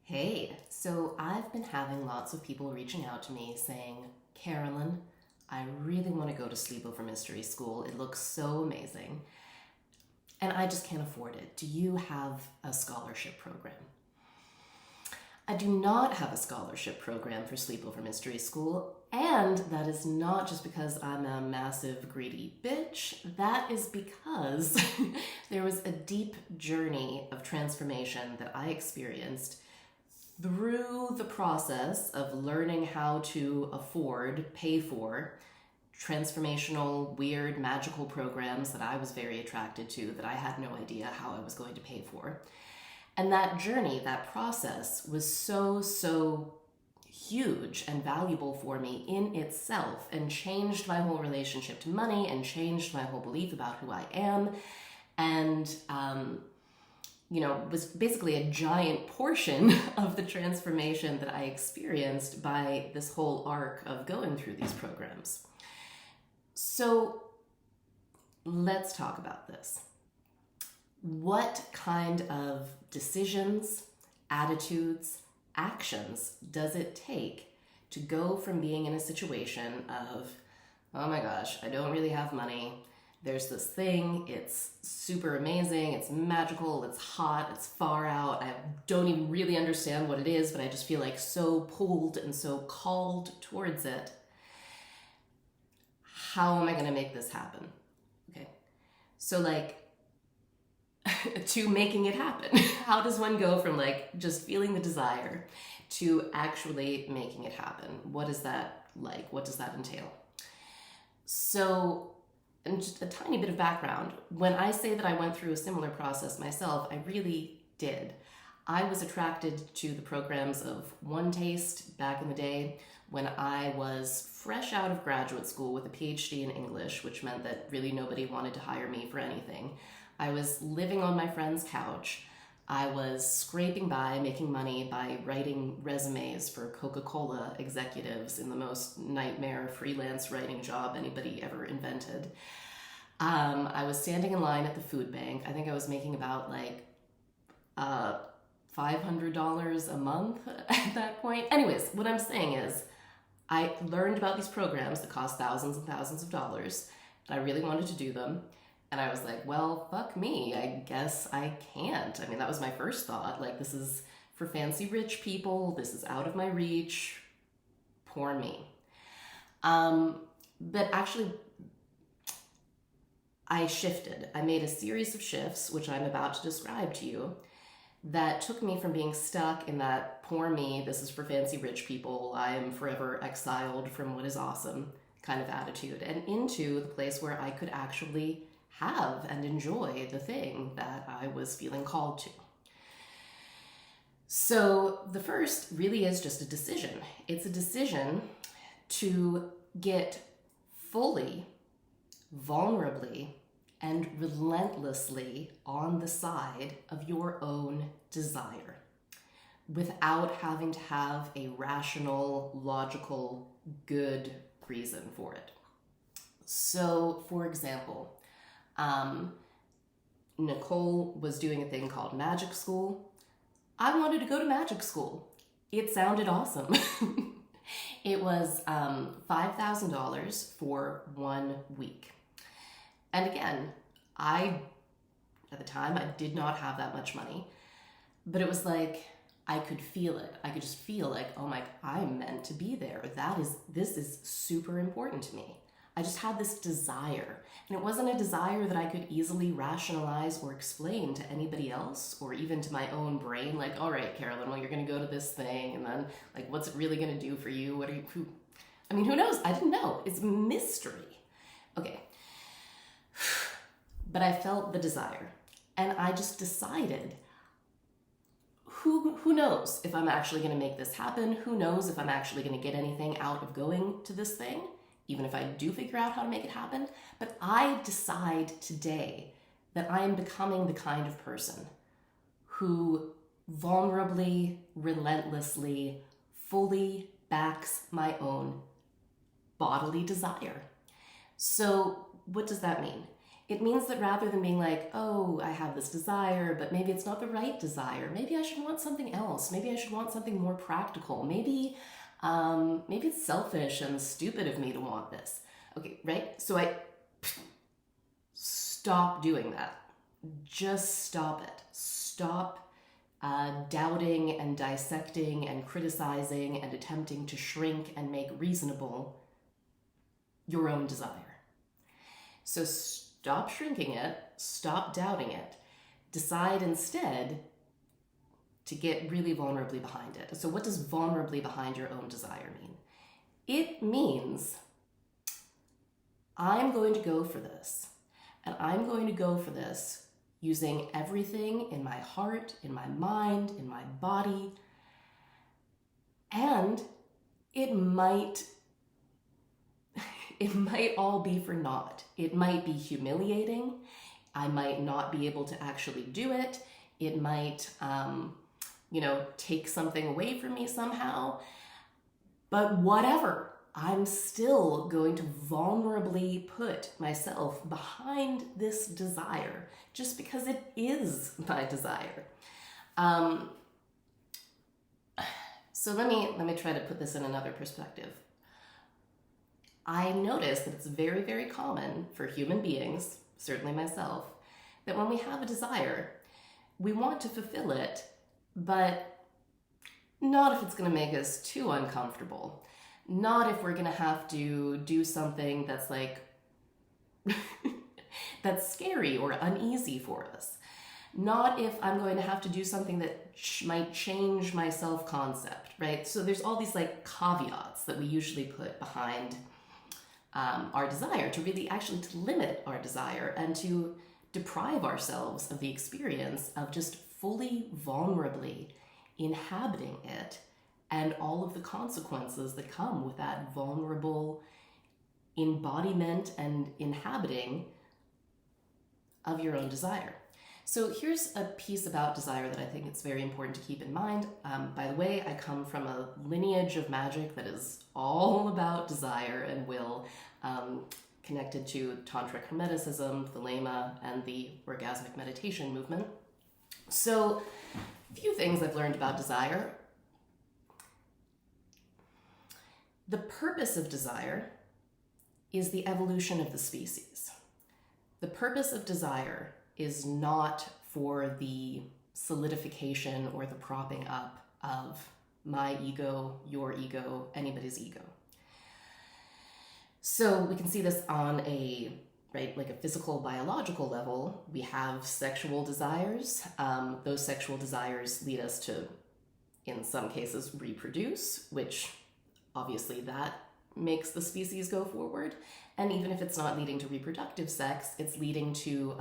Hey, so I've been having lots of people reaching out to me saying, Carolyn, I really want to go to sleepover mystery school. It looks so amazing. And I just can't afford it. Do you have a scholarship program? I do not have a scholarship program for sleepover mystery school, and that is not just because I'm a massive greedy bitch. That is because there was a deep journey of transformation that I experienced through the process of learning how to afford, pay for transformational, weird, magical programs that I was very attracted to that I had no idea how I was going to pay for. And that journey, that process was so huge and valuable for me in itself and changed my whole relationship to money and changed my whole belief about who I am. And, was basically a giant portion of the transformation that I experienced by this whole arc of going through these programs. So let's talk about this. What kind of decisions, attitudes, actions does it take to go from being in a situation of, oh my gosh, I don't really have money. There's this thing, it's super amazing, it's magical, it's hot, it's far out. I don't even really understand what it is, but I just feel like so pulled and so called towards it. How am I going to make this happen? Okay. So to making it happen. How does one go from just feeling the desire to actually making it happen? What is that like? What does that entail? So, and just a tiny bit of background. When I say that I went through a similar process myself, I really did. I was attracted to the programs of One Taste back in the day when I was fresh out of graduate school with a PhD in English, which meant that really nobody wanted to hire me for anything. I was living on my friend's couch. I was scraping by, making money by writing resumes for Coca-Cola executives in the most nightmare freelance writing job anybody ever invented. I was standing in line at the food bank. I think I was making about $500 a month at that point. Anyways, what I'm saying is I learned about these programs that cost thousands and thousands of dollars, and I really wanted to do them. And I was like, well, fuck me. I guess I can't. I mean, that was my first thought. This is for fancy rich people. This is out of my reach. Poor me. But actually, I shifted. I made a series of shifts, which I'm about to describe to you, that took me from being stuck in that poor me, this is for fancy rich people, I am forever exiled from what is awesome kind of attitude, and into the place where I could actually have and enjoy the thing that I was feeling called to. So the first really is just a decision. It's a decision to get fully, vulnerably, and relentlessly on the side of your own desire without having to have a rational, logical, good reason for it. So, for example, Nicole was doing a thing called magic school. I wanted to go to magic school. It sounded awesome. It was $5,000 for 1 week. And again, at the time, I did not have that much money, but it was I could feel it. I could just feel oh my, I'm meant to be there. This is super important to me. I just had this desire, and it wasn't a desire that I could easily rationalize or explain to anybody else or even to my own brain. All right, Carolyn, well, you're going to go to this thing, and then what's it really going to do for you? Who knows? I didn't know. It's a mystery. Okay. But I felt the desire, and I just decided, who knows if I'm actually going to make this happen? Who knows if I'm actually going to get anything out of going to this thing? Even if I do figure out how to make it happen. But I decide today that I am becoming the kind of person who vulnerably, relentlessly, fully backs my own bodily desire. So what does that mean? It means that rather than being like, oh, I have this desire, but maybe it's not the right desire. Maybe I should want something else. Maybe I should want something more practical. Maybe it's selfish and stupid of me to want this. Okay, right? So I stop doing that. Just stop it. Stop doubting and dissecting and criticizing and attempting to shrink and make reasonable your own desire. So stop shrinking it, stop doubting it. Decide instead to get really vulnerably behind it. So what does vulnerably behind your own desire mean? It means I'm going to go for this, and I'm going to go for this using everything in my heart, in my mind, in my body. And it might all be for naught. It might be humiliating. I might not be able to actually do it. It might, take something away from me somehow. But whatever, I'm still going to vulnerably put myself behind this desire just because it is my desire. So let me try to put this in another perspective. I notice that it's very, very common for human beings, certainly myself, that when we have a desire, we want to fulfill it, but not if it's going to make us too uncomfortable. Not if we're going to have to do something that's like, that's scary or uneasy for us. Not if I'm going to have to do something that might change my self-concept, right? So there's all these like caveats that we usually put behind our desire to really actually to limit our desire and to deprive ourselves of the experience of just fully vulnerably inhabiting it and all of the consequences that come with that vulnerable embodiment and inhabiting of your own desire. So here's a piece about desire that I think it's very important to keep in mind. By the way, I come from a lineage of magic that is all about desire and will, connected to Tantric Hermeticism, the Lema, and the orgasmic meditation movement. So a few things I've learned about desire. The purpose of desire is the evolution of the species. The purpose of desire is not for the solidification or the propping up of my ego, your ego, anybody's ego. So we can see this on a physical, biological level. We have sexual desires. Those sexual desires lead us to, in some cases, reproduce, which obviously that makes the species go forward. And even if it's not leading to reproductive sex, it's leading to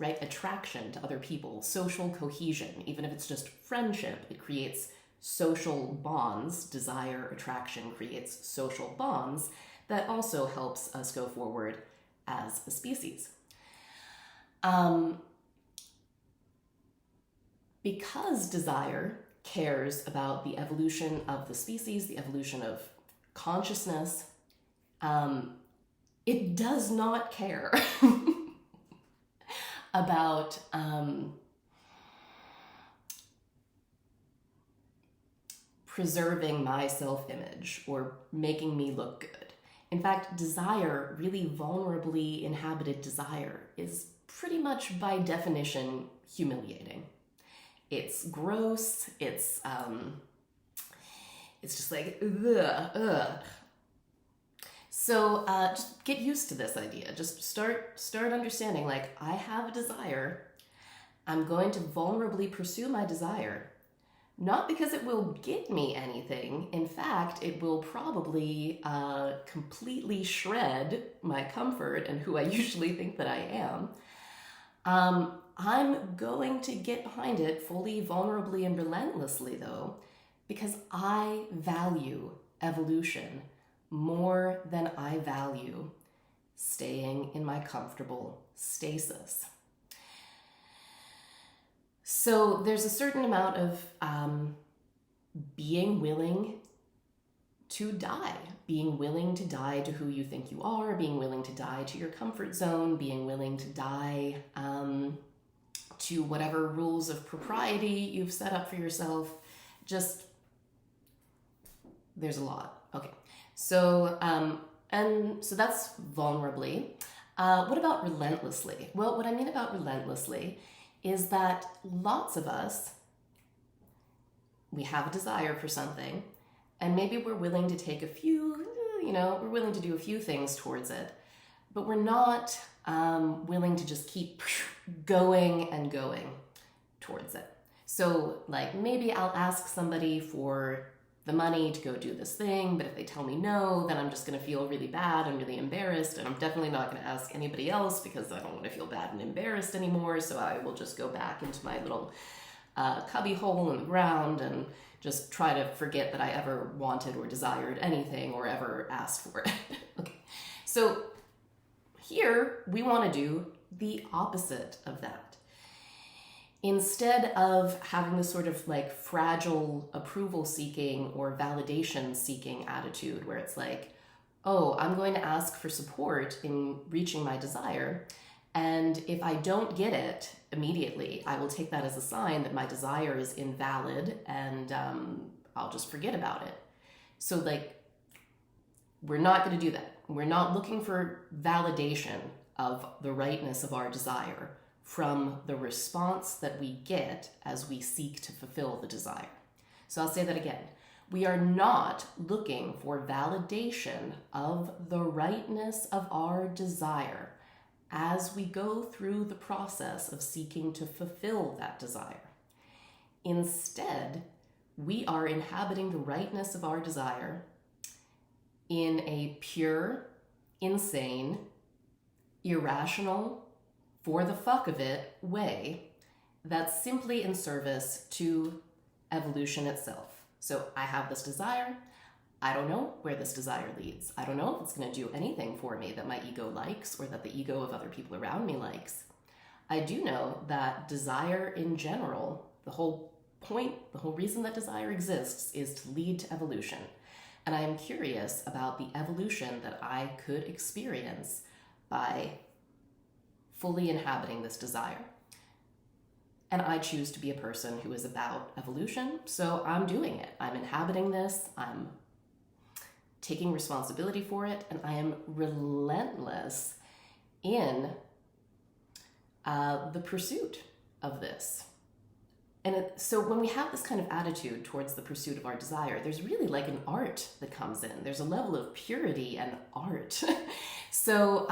attraction to other people, social cohesion. Even if it's just friendship, it creates social bonds. Desire, attraction creates social bonds that also helps us go forward as a species. Because desire cares about the evolution of the species, the evolution of consciousness, it does not care about preserving my self-image or making me look good. In fact, desire, really vulnerably inhabited desire, is pretty much by definition humiliating. It's gross, it's just like, ugh. So just get used to this idea. Just start understanding, like, I have a desire. I'm going to vulnerably pursue my desire. Not because it will get me anything. In fact, it will probably completely shred my comfort and who I usually think that I am. I'm going to get behind it fully, vulnerably, and relentlessly, though, because I value evolution more than I value staying in my comfortable stasis. So there's a certain amount of being willing to die, being willing to die to who you think you are, being willing to die to your comfort zone, being willing to die to whatever rules of propriety you've set up for yourself. Just, there's a lot. Okay, so so that's vulnerably. What about relentlessly? Well, what I mean about relentlessly is that lots of us, we have a desire for something, and maybe we're willing to take a few, we're willing to do a few things towards it, but we're not willing to just keep going and going towards it. So like maybe I'll ask somebody for the money to go do this thing, but if they tell me no, then I'm just going to feel really bad and really embarrassed, and I'm definitely not going to ask anybody else because I don't want to feel bad and embarrassed anymore, so I will just go back into my little cubby hole in the ground and just try to forget that I ever wanted or desired anything or ever asked for it. Okay, so here we want to do the opposite of that. Instead of having this sort of like fragile approval seeking or validation seeking attitude where it's like, oh, I'm going to ask for support in reaching my desire, and if I don't get it immediately, I will take that as a sign that my desire is invalid, and I'll just forget about it. So like, we're not going to do that. We're not looking for validation of the rightness of our desire from the response that we get as we seek to fulfill the desire. So I'll say that again. We are not looking for validation of the rightness of our desire as we go through the process of seeking to fulfill that desire. Instead, we are inhabiting the rightness of our desire in a pure, insane, irrational, for the fuck of it way that's simply in service to evolution itself. So I have this desire. I don't know where this desire leads. I don't know if it's going to do anything for me that my ego likes or that the ego of other people around me likes. I do know that desire in general, the whole point, the whole reason that desire exists is to lead to evolution. And I am curious about the evolution that I could experience by fully inhabiting this desire. And I choose to be a person who is about evolution, so I'm doing it. I'm inhabiting this, I'm taking responsibility for it, and I am relentless in the pursuit of this. And so when we have this kind of attitude towards the pursuit of our desire, there's really like an art that comes in. There's a level of purity and art. So,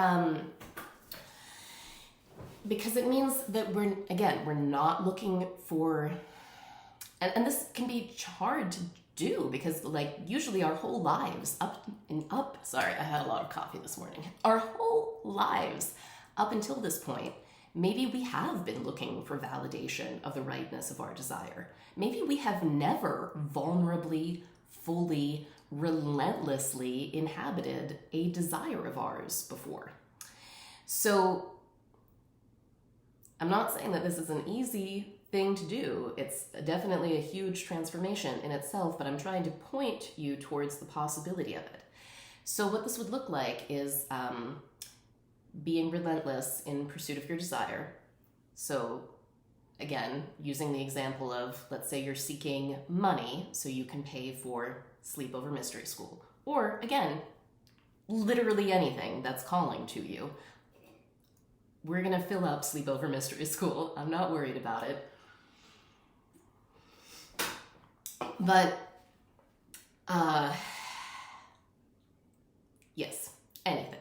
because it means that we're not looking for, and this can be hard to do because like usually our whole lives sorry, I had a lot of coffee this morning. Our whole lives up until this point, maybe we have been looking for validation of the rightness of our desire. Maybe we have never vulnerably, fully, relentlessly inhabited a desire of ours before. So I'm not saying that this is an easy thing to do. It's definitely a huge transformation in itself, but I'm trying to point you towards the possibility of it. So what this would look like is being relentless in pursuit of your desire. So again, using the example of, let's say you're seeking money so you can pay for sleepover mystery school. Or again, literally anything that's calling to you. We're gonna fill up sleepover mystery school. I'm not worried about it. But, yes, anything.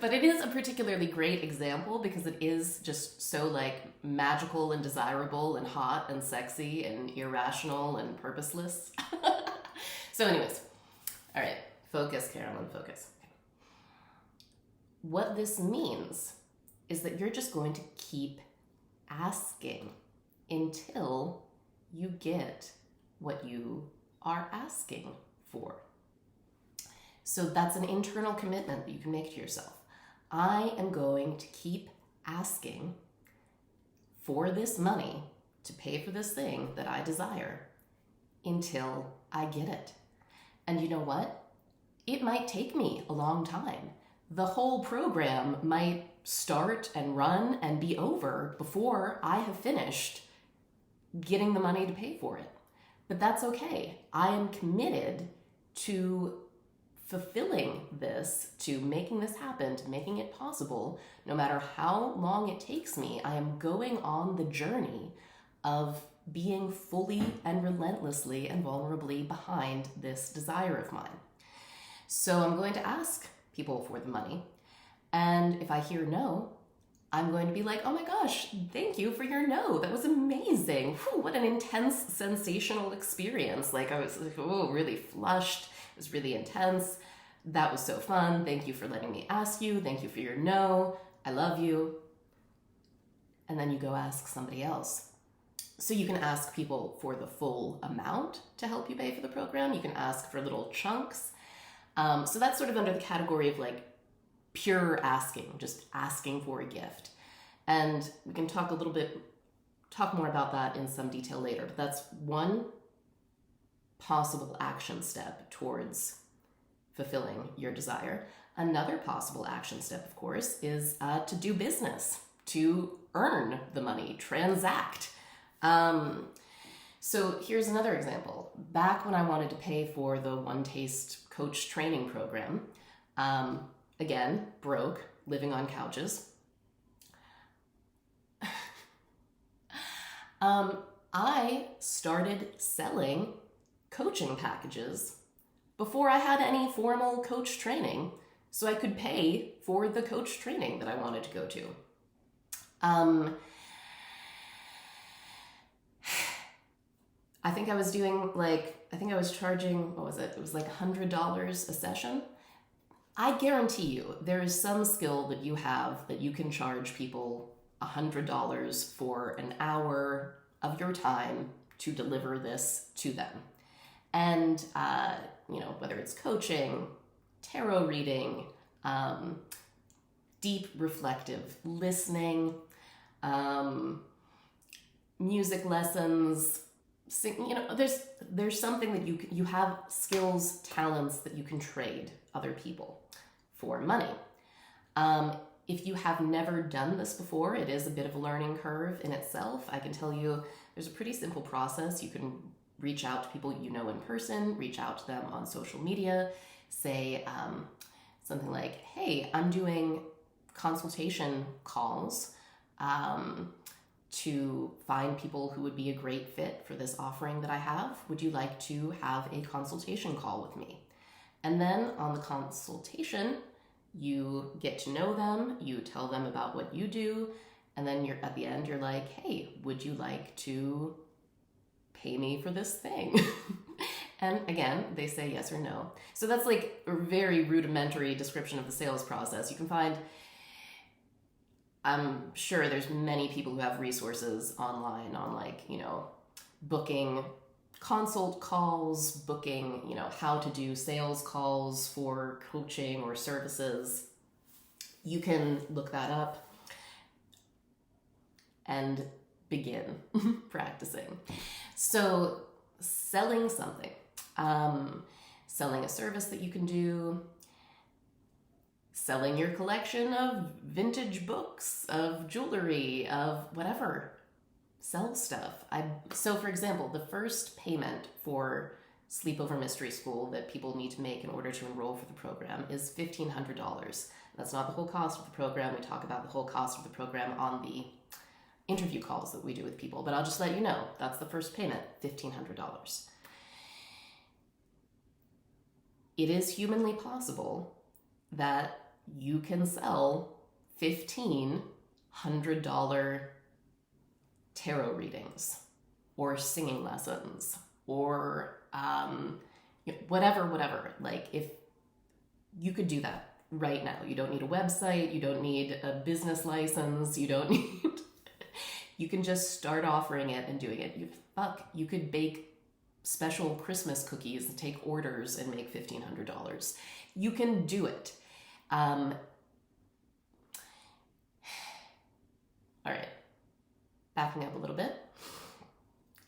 But it is a particularly great example because it is just so like magical and desirable and hot and sexy and irrational and purposeless. So anyways, all right, focus, Carolyn, focus. Okay. What this means is that you're just going to keep asking until you get what you are asking for. So that's an internal commitment that you can make to yourself. I am going to keep asking for this money to pay for this thing that I desire until I get it. And you know what? It might take me a long time. The whole program might start and run and be over before I have finished getting the money to pay for it. But that's okay. I am committed to fulfilling this, to making this happen, to making it possible. No matter how long it takes me, I am going on the journey of being fully and relentlessly and vulnerably behind this desire of mine. So I'm going to ask people for the money. And if I hear no, I'm going to be like, oh my gosh, thank you for your no. That was amazing. Whew, what an intense, sensational experience. Like I was like, oh, really flushed. It was really intense. That was so fun. Thank you for letting me ask you. Thank you for your no. I love you. And then you go ask somebody else. So you can ask people for the full amount to help you pay for the program. You can ask for little chunks. So that's sort of under the category of like pure asking, just asking for a gift. And we can talk more about that in some detail later, but that's one possible action step towards fulfilling your desire. Another possible action step, of course, is to do business, to earn the money, transact. So here's another example. Back when I wanted to pay for the One Taste coach training program, again, broke, living on couches, I started selling coaching packages before I had any formal coach training, so I could pay for the coach training that I wanted to go to. I think I was charging, what was it? It was like $100 a session. I guarantee you there is some skill that you have that you can charge people $100 for an hour of your time to deliver this to them. And, whether it's coaching, tarot reading, deep reflective listening, music lessons, there's something that you have skills, talents that you can trade other people for money. If you have never done this before, it is a bit of a learning curve in itself. I can tell you there's a pretty simple process. You can reach out to people you know in person, reach out to them on social media, say something like, hey, I'm doing consultation calls to find people who would be a great fit for this offering that I have. Would you like to have a consultation call with me? And then on the consultation, you get to know them, you tell them about what you do, and then at the end, you're like, hey, would you like to pay me for this thing? And again, they say yes or no. So that's like a very rudimentary description of the sales process. You can find, I'm sure there's many people who have resources online on booking consult calls, booking, how to do sales calls for coaching or services. You can look that up and begin practicing. So selling something, selling a service that you can do, selling your collection of vintage books, of jewelry, of whatever. Sell stuff. So for example, the first payment for Sleepover Mystery School that people need to make in order to enroll for the program is $1,500. That's not the whole cost of the program. We talk about the whole cost of the program on the interview calls that we do with people, but I'll just let you know, that's the first payment, $1,500. It is humanly possible that you can sell $1,500 tarot readings or singing lessons or whatever. Like, if you could do that right now, you don't need a website, you don't need a business license, you don't need you can just start offering it and doing it. You could bake special Christmas cookies and take orders and make $1,500. You can do it. All right, backing up a little bit,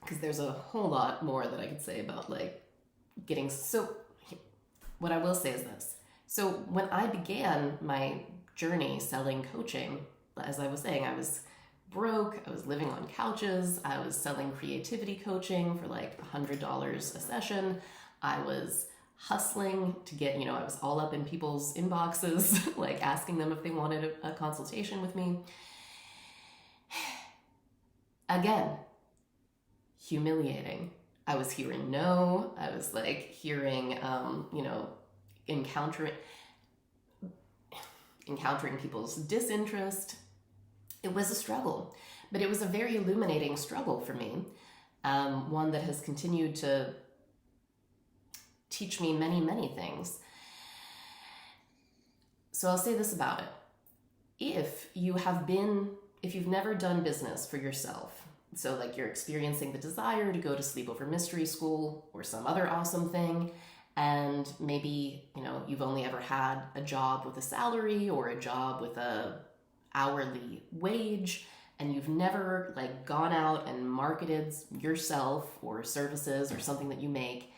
because there's a whole lot more that I could say about getting. So what I will say is this. So when I began my journey selling coaching, as I was saying, I was broke, I was living on couches, I was selling creativity coaching for like $100 a session. I was hustling to get, I was all up in people's inboxes, like asking them if they wanted a consultation with me. Again, humiliating. I was hearing no, I was like hearing, encountering people's disinterest. It was a struggle, but it was a very illuminating struggle for me. One that has continued to teach me many, many things. So I'll say this about it. If you've never done business for yourself, so like you're experiencing the desire to go to Sleepover Mystery School or some other awesome thing, and maybe, you've only ever had a job with a salary or a job with a hourly wage, and you've never like gone out and marketed yourself or services or something that you make,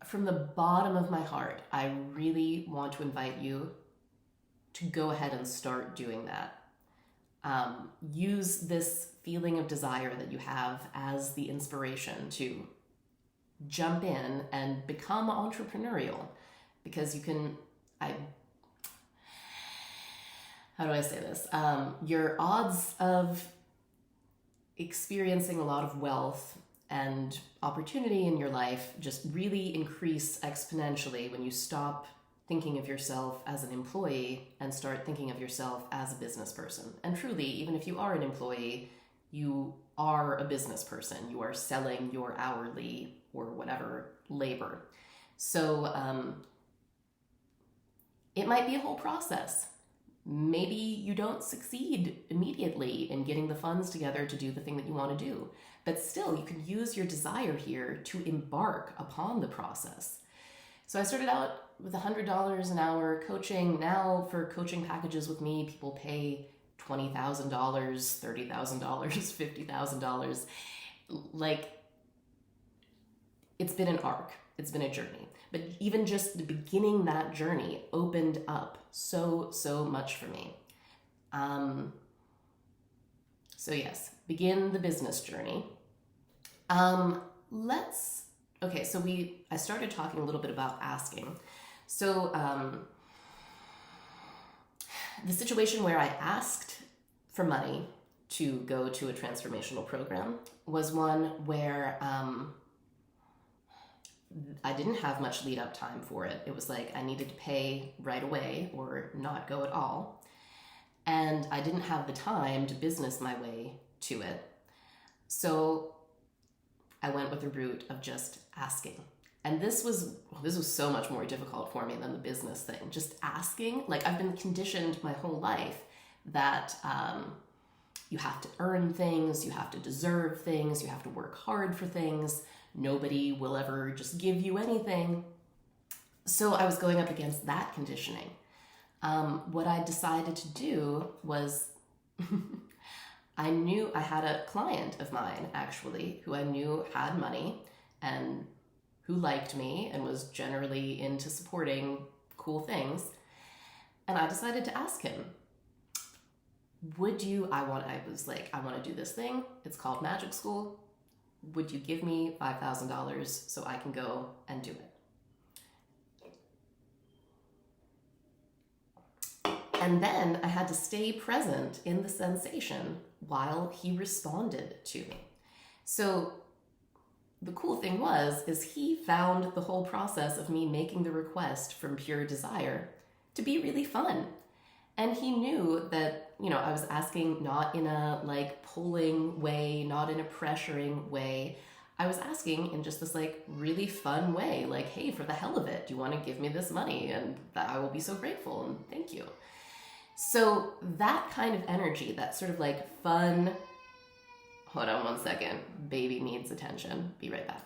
from the bottom of my heart, I really want to invite you to go ahead and start doing that. Use this feeling of desire that you have as the inspiration to jump in and become entrepreneurial, because you can, how do I say this? Your odds of experiencing a lot of wealth and opportunity in your life just really increase exponentially when you stop thinking of yourself as an employee and start thinking of yourself as a business person. And truly, even if you are an employee, you are a business person. You are selling your hourly or whatever labor. So it might be a whole process. Maybe you don't succeed immediately in getting the funds together to do the thing that you want to do, but still you can use your desire here to embark upon the process. So I started out with $100 an hour coaching. Now for coaching packages with me, people pay $20,000, $30,000, $50,000. Like, it's been an arc. It's been a journey. But even just the beginning that journey opened up so much for me. So yes, begin the business journey. I started talking a little bit about asking. So the situation where I asked for money to go to a transformational program was one where I didn't have much lead up time for it. It was like I needed to pay right away or not go at all. And I didn't have the time to business my way to it. So I went with the route of just asking. And this was so much more difficult for me than the business thing. Just asking, like I've been conditioned my whole life that you have to earn things, you have to deserve things, you have to work hard for things. Nobody will ever just give you anything. So I was going up against that conditioning. What I decided to do was I knew I had a client of mine, actually, who I knew had money and who liked me and was generally into supporting cool things. And I decided to ask him, I want to do this thing. It's called Magic School. Would you give me $5,000 so I can go and do it? And then I had to stay present in the sensation while he responded to me. So the cool thing is he found the whole process of me making the request from pure desire to be really fun. And he knew that, I was asking not in a pulling way, not in a pressuring way. I was asking in just this really fun way, hey, for the hell of it, do you want to give me this money? And I will be so grateful and thank you. So that kind of energy, that sort of fun, hold on one second, baby needs attention. Be right back.